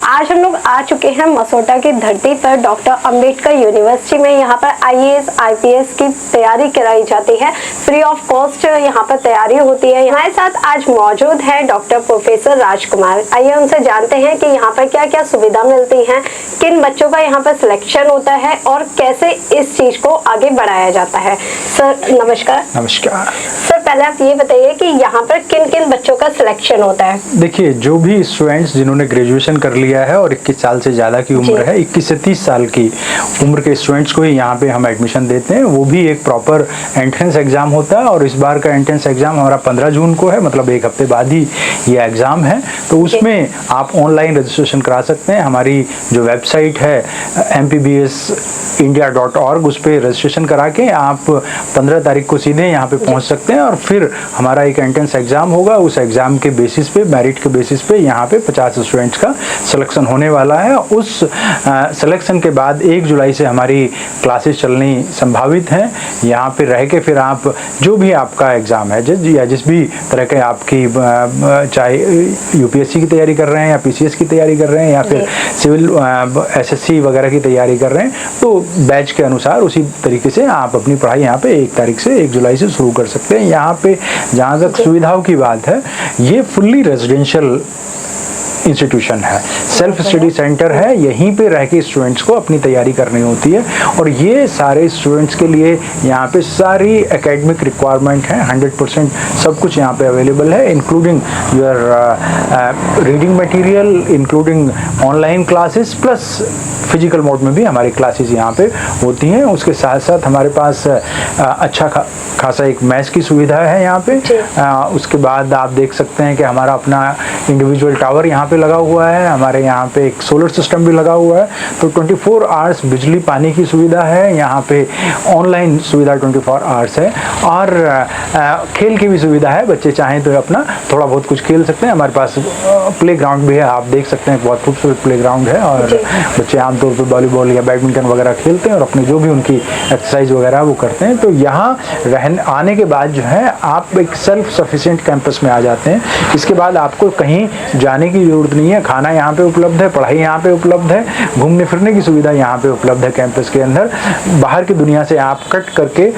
आज हम लोग आ चुके हैं मसोटा की धरती पर डॉक्टर अंबेडकर यूनिवर्सिटी में। यहाँ पर आईएएस आईपीएस की तैयारी कराई जाती है, फ्री ऑफ कॉस्ट यहाँ पर तैयारी होती है। हमारे साथ आज मौजूद है डॉक्टर प्रोफेसर राजकुमार। आइए उनसे जानते हैं कि यहाँ पर क्या क्या सुविधा मिलती है, किन बच्चों का यहाँ पर सिलेक्शन होता है और कैसे इस चीज को आगे बढ़ाया जाता है। सर नमस्कार। नमस्कार सर, पहले आप ये बताइए कि यहाँ पर किन किन बच्चों का सिलेक्शन होता है। देखिए, जो भी स्टूडेंट्स जिन्होंने ग्रेजुएशन कर लिया है और 21 साल से ज़्यादा की उम्र है, 21 से 30 साल की उम्र के स्टूडेंट्स को ही यहाँ पे हम एडमिशन देते हैं। वो भी एक प्रॉपर एंट्रेंस एग्ज़ाम होता है और इस बार का एंट्रेंस एग्ज़ाम हमारा 15 जून को है, मतलब एक हफ्ते बाद ही ये एग्ज़ाम है। तो उसमें आप ऑनलाइन रजिस्ट्रेशन करा सकते हैं। हमारी जो वेबसाइट है mpbsindia.org, उस पर रजिस्ट्रेशन करा के आप 15 तारीख को सीधे यहाँ पे पहुँच सकते हैं और फिर हमारा एक एंट्रेंस एग्ज़ाम होगा। उस एग्ज़ाम के बेसिस पे, मेरिट के बेसिस पे यहाँ पे 50 स्टूडेंट्स का सिलेक्शन होने वाला है। उस सिलेक्शन के बाद 1 जुलाई से हमारी क्लासेस चलनी संभावित हैं। यहाँ पे रह के फिर आप जो भी आपका एग्ज़ाम है, जिस भी तरह के आपकी चाहे यूपीएससी की तैयारी कर रहे हैं या पीसीएस की तैयारी कर रहे हैं या फिर सिविल एसएससी वगैरह की तैयारी कर रहे हैं, तो बैच के अनुसार उसी तरीके से आप अपनी पढ़ाई यहाँ पे 1 तारीख से 1 जुलाई से शुरू कर सकते हैं। यहाँ पे जहाँ तक सुविधाओं की बात है, ये फुल्ली रेजिडेंशियल इंस्टीट्यूशन है, सेल्फ स्टडी सेंटर है। यहीं पे रह के स्टूडेंट्स को अपनी तैयारी करनी होती है और ये सारे स्टूडेंट्स के लिए यहाँ पे सारी एकेडमिक रिक्वायरमेंट है, 100% सब कुछ यहाँ पे अवेलेबल है, including your reading material, including online classes, plus physical mode में भी हमारी क्लासेस यहाँ पे होती हैं। उसके साथ साथ हमारे पास अच्छा खासा एक मैथ्स की सुविधा है यहाँ पे। उसके बाद आप देख सकते हैं कि हमारा अपना इंडिविजुअल टावर यहाँ पे लगा हुआ है। हमारे यहाँ पे एक सोलर सिस्टम भी लगा हुआ है, तो 24 आवर्स बिजली पानी की सुविधा है यहाँ पे। ऑनलाइन सुविधा 24 आवर्स है और खेल की भी सुविधा है। बच्चे चाहें तो अपना थोड़ा बहुत कुछ खेल सकते हैं। हमारे पास प्ले ग्राउंड भी है, आप देख सकते हैं, बहुत खूबसूरत प्ले ग्राउंड है और बच्चे आमतौर पर वॉलीबॉल या बैडमिंटन वगैरह खेलते हैं और अपने जो भी उनकी एक्सरसाइज वगैरह वो करते हैं। तो यहाँ आने के बाद जो है आप एक सेल्फ सफिशिएंट कैंपस में आ जाते हैं। इसके बाद आपको कहीं जाने की जरूरत नहीं है। खाना यहाँ पे उपलब्ध है, पढ़ाई यहाँ पे उपलब्ध है, घूमने फिरने की सुविधा यहाँ पे उपलब्ध है कैंपस के अंदर। बाहर की दुनिया से आप कट करके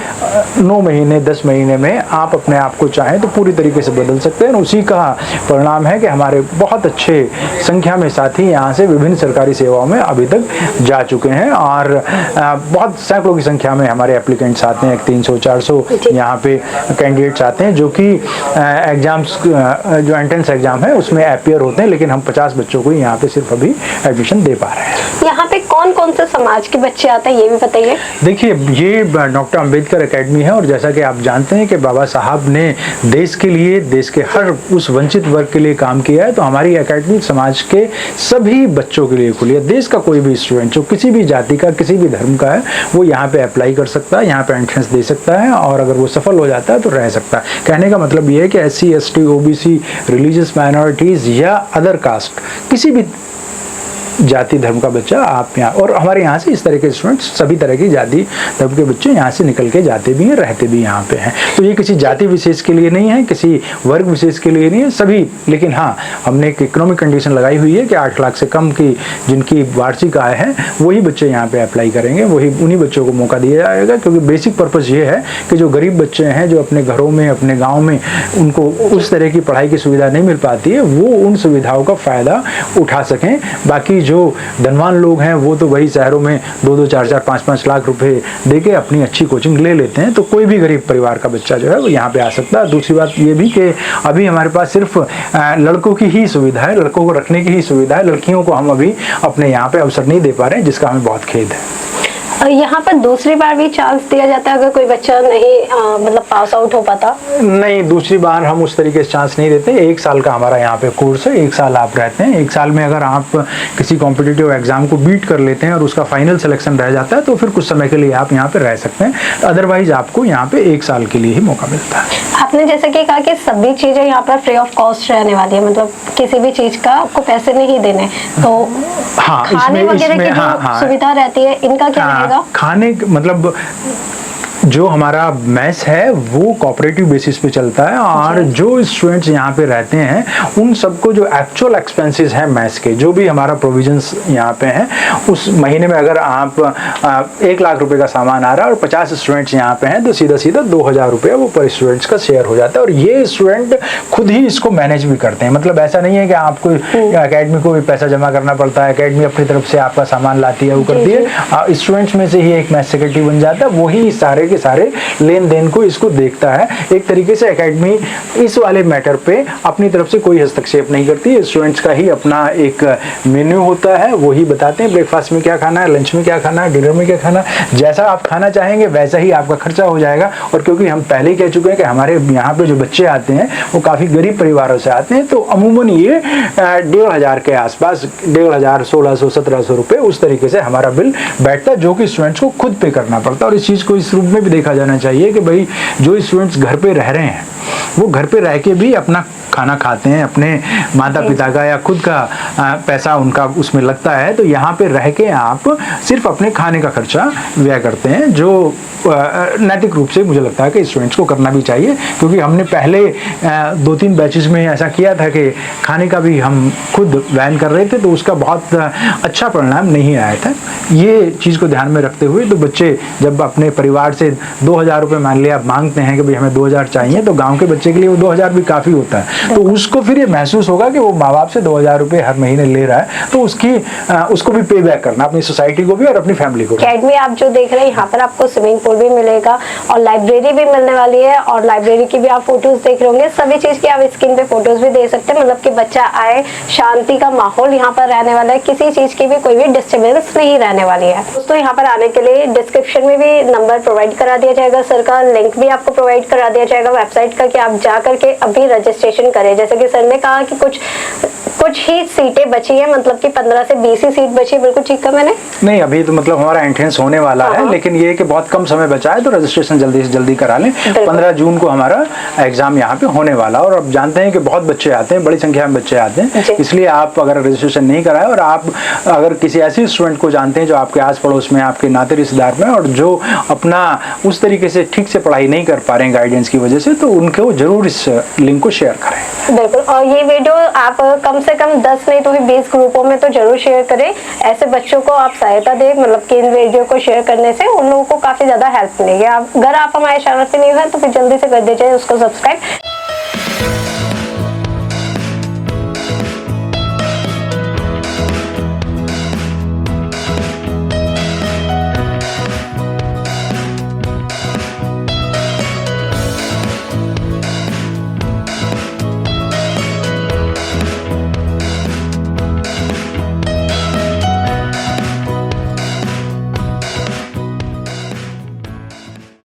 9 महीने 10 महीने में आप अपने आप को चाहें तो पूरी तरीके से बदल सकते हैं। उसी का परिणाम है कि हमारे बहुत अच्छे संख्या में साथी यहाँ से विभिन्न सरकारी सेवाओं में अभी तक जा चुके हैं और बहुत सैकड़ों की संख्या में हमारे एप्लीकेंट्स आते हैं। 300-400 यहाँ पे कैंडिडेट्स आते हैं जो कि एग्जाम्स, जो एंट्रेंस एग्जाम है उसमें अपीयर होते हैं, लेकिन हम 50 बच्चों को यहाँ पे सिर्फ अभी एडमिशन दे पा रहे हैं। यहाँ पे कौन कौन से समाज के बच्चे आते हैं ये भी बताइए। देखिए, ये डॉक्टर अंबेडकर एकेडमी है और जैसा कि आप जानते हैं कि बाबा साहब ने देश के लिए, देश के हर उस वंचित वर्ग के लिए काम किया है। तो हमारी एकेडमी समाज के सभी बच्चों के लिए खुली है। देश का कोई भी स्टूडेंट जो किसी भी जाति का, किसी भी धर्म का है, वो यहाँ पे अप्लाई कर सकता है, यहाँ पे एंट्रेंस दे सकता है और अगर वो सफल हो जाता है तो रह सकता है। कहने का मतलब ये है कि SC ST OBC, religious minorities या अदर कास्ट, किसी भी जाति धर्म का बच्चा आप यहाँ, और हमारे यहाँ से इस तरह के स्टूडेंट्स सभी तरह की जाति धर्म के बच्चे यहाँ से निकल के जाते भी हैं, रहते भी यहाँ पे हैं। तो ये किसी जाति विशेष के लिए नहीं है, किसी वर्ग विशेष के लिए नहीं है, सभी। लेकिन हाँ, हमने एक इकोनॉमिक कंडीशन लगाई हुई है कि 8 लाख से कम की जिनकी वार्षिक आय है वही बच्चे यहाँ पे अप्लाई करेंगे, वही उन्हीं बच्चों को मौका दिया जाएगा। क्योंकि बेसिक पर्पज़ ये है कि जो गरीब बच्चे हैं, जो अपने घरों में, अपने गाँव में उनको उस तरह की पढ़ाई की सुविधा नहीं मिल पाती है, वो उन सुविधाओं का फ़ायदा उठा सकें। बाकी जो धनवान लोग हैं वो तो वही शहरों में 2-2, 4-4, 5-5 लाख रुपए देके अपनी अच्छी कोचिंग ले लेते हैं। तो कोई भी गरीब परिवार का बच्चा जो है वो यहाँ पे आ सकता है। दूसरी बात ये भी कि अभी हमारे पास सिर्फ लड़कों की ही सुविधा है, लड़कों को रखने की ही सुविधा है। लड़कियों को हम अभी अपने यहाँ पे अवसर नहीं दे पा रहे हैं, जिसका हमें बहुत खेद है। यहाँ पर दूसरी बार भी चांस दिया जाता है अगर कोई बच्चा नहीं मतलब पास आउट हो पाता? नहीं, दूसरी बार हम उस तरीके से चांस नहीं देते। 1 साल का हमारा यहाँ पे कोर्स है, 1 साल आप रहते हैं। 1 साल में अगर आप किसी कॉम्पिटिटिव एग्जाम को बीट कर लेते हैं और उसका फाइनल सिलेक्शन रह जाता है तो फिर कुछ समय के लिए आप यहाँ पे रह सकते हैं। अदरवाइज आपको यहाँ पे 1 साल के लिए ही मौका मिलता है। आपने जैसे कि कहा कि सभी चीजें यहाँ पर फ्री ऑफ कॉस्ट रहने वाली है, मतलब किसी भी चीज का आपको पैसे नहीं देने। तो खाने वगैरह की जो सुविधा रहती है, इनका क्या रहेगा? खाने मतलब जो हमारा मैथ्स है वो कोऑपरेटिव बेसिस पे चलता है और जो स्टूडेंट्स यहाँ पे रहते हैं उन सबको जो एक्चुअल एक्सपेंसेस हैं मैथ्स के, जो भी हमारा प्रोविजंस यहाँ पे हैं, उस महीने में अगर आप 1 लाख रुपए का सामान आ रहा है और 50 स्टूडेंट्स यहाँ पे हैं तो सीधा सीधा 2000 रुपये वो पर स्टूडेंट्स का शेयर हो जाता है। और ये स्टूडेंट खुद ही इसको मैनेज भी करते हैं, मतलब ऐसा नहीं है कि आपको अकेडमी को भी पैसा जमा करना पड़ता है, अकेडमी अपनी तरफ से आपका सामान लाती है, वो करती है। स्टूडेंट्स में से ही एक मैथ सेक्रेटरी बन जाता है, वही सारे के सारे लेन देन को इसको देखता है। एक तरीके से एकेडमी इस वाले मैटर पे अपनी तरफ से कोई हस्तक्षेप नहीं करती है, स्टूडेंट्स का ही अपना एक मेन्यू होता है, वही बताते हैं ब्रेकफास्ट में क्या खाना है, लंच में क्या खाना है, डिनर में क्या खाना है, जैसा आप खाना चाहेंगे वैसा ही आपका खर्चा हो जाएगा। और क्योंकि हम पहले ही कह चुके हैं कि हमारे यहाँ पे जो बच्चे आते हैं वो काफ़ी गरीब परिवारों से आते हैं, तो अमूमन ये 1500 के आसपास, 1500, 1600, 1700 रुपये उस तरीके से हमारा बिल बैठता है, जो कि स्टूडेंट्स को खुद पे करना पड़ता है। और इस चीज़ को इस रूप में भी देखा जाना चाहिए कि भाई जो स्टूडेंट्स घर पे रह रहे हैं वो घर पे रह के भी अपना खाना खाते हैं, अपने माता पिता का या खुद का पैसा उनका उसमें लगता है, तो यहाँ पे रह के आप सिर्फ अपने खाने का खर्चा व्यय करते हैं, जो नैतिक रूप से मुझे लगता है कि स्टूडेंट्स को करना भी चाहिए। क्योंकि हमने पहले 2-3 बैचेस में ऐसा किया था कि खाने का भी हम खुद वहन कर रहे थे, तो उसका बहुत अच्छा परिणाम नहीं आया था। ये चीज़ को ध्यान में रखते हुए तो बच्चे जब अपने परिवार से 2000 रुपये मान लिया मांगते हैं कि भाई हमें 2000 चाहिए, तो गाँव के बच्चे के लिए वो 2000 भी काफ़ी होता है, तो उसको फिर ये महसूस होगा कि वो माँ बाप से 2000 रुपये हर महीने ले रहा है, तो उसको भी पे बैक करना, अपनी सोसाइटी को भी और अपनी फैमिली को भी। अकेडमी आप जो देख रहे हैं यहाँ पर आपको स्विमिंग पूल भी मिलेगा और लाइब्रेरी भी मिलने वाली है, और लाइब्रेरी की भी आप फोटोज देख रहे होंगे, सभी चीज की आप स्क्रीन पे फोटोज भी दे सकते हैं, मतलब कि बच्चा आए, शांति का माहौल यहाँ पर रहने वाला है, किसी चीज की भी कोई भी डिस्टर्बेंस नहीं रहने वाली है। दोस्तों यहाँ पर आने के लिए डिस्क्रिप्शन में भी नंबर प्रोवाइड करा दिया जाएगा, सर का लिंक भी आपको प्रोवाइड करा दिया जाएगा वेबसाइट का, कि आप जा करके अभी रजिस्ट्रेशन करें। जैसे कि सर ने कहा कि कुछ ही सीटें बची है, मतलब कि 15 से 20 ही सीट बची है, बिल्कुल ठीक है मैंने? नहीं, अभी तो मतलब हमारा एंट्रेंस होने वाला है, लेकिन ये कि बहुत कम समय बचा है, तो रजिस्ट्रेशन जल्दी से जल्दी करा लें। 15 जून को हमारा एग्जाम यहाँ पे होने वाला है, और अब जानते हैं कि बहुत बच्चे आते हैं, बड़ी संख्या में बच्चे आते हैं, इसलिए आप अगर रजिस्ट्रेशन नहीं कराए और आप अगर किसी ऐसे स्टूडेंट को जानते हैं जो आपके आस पड़ोस में, आपके नाते रिश्तेदार में, और जो अपना उस तरीके से ठीक से पढ़ाई नहीं कर पा रहे हैं गाइडेंस की वजह से, तो उनको जरूर इस लिंक को शेयर करें। बिल्कुल, और ये वीडियो आप कम से कम 10 नहीं तो 20 ग्रुपों में तो जरूर शेयर करें, ऐसे बच्चों को आप सहायता दें, मतलब कि इन वीडियो को शेयर करने से उन लोगों को काफी ज्यादा हेल्प मिलेगी। अगर आप हमारे चैनल पे नहीं हैं तो फिर जल्दी से कर दीजिए उसको सब्सक्राइब।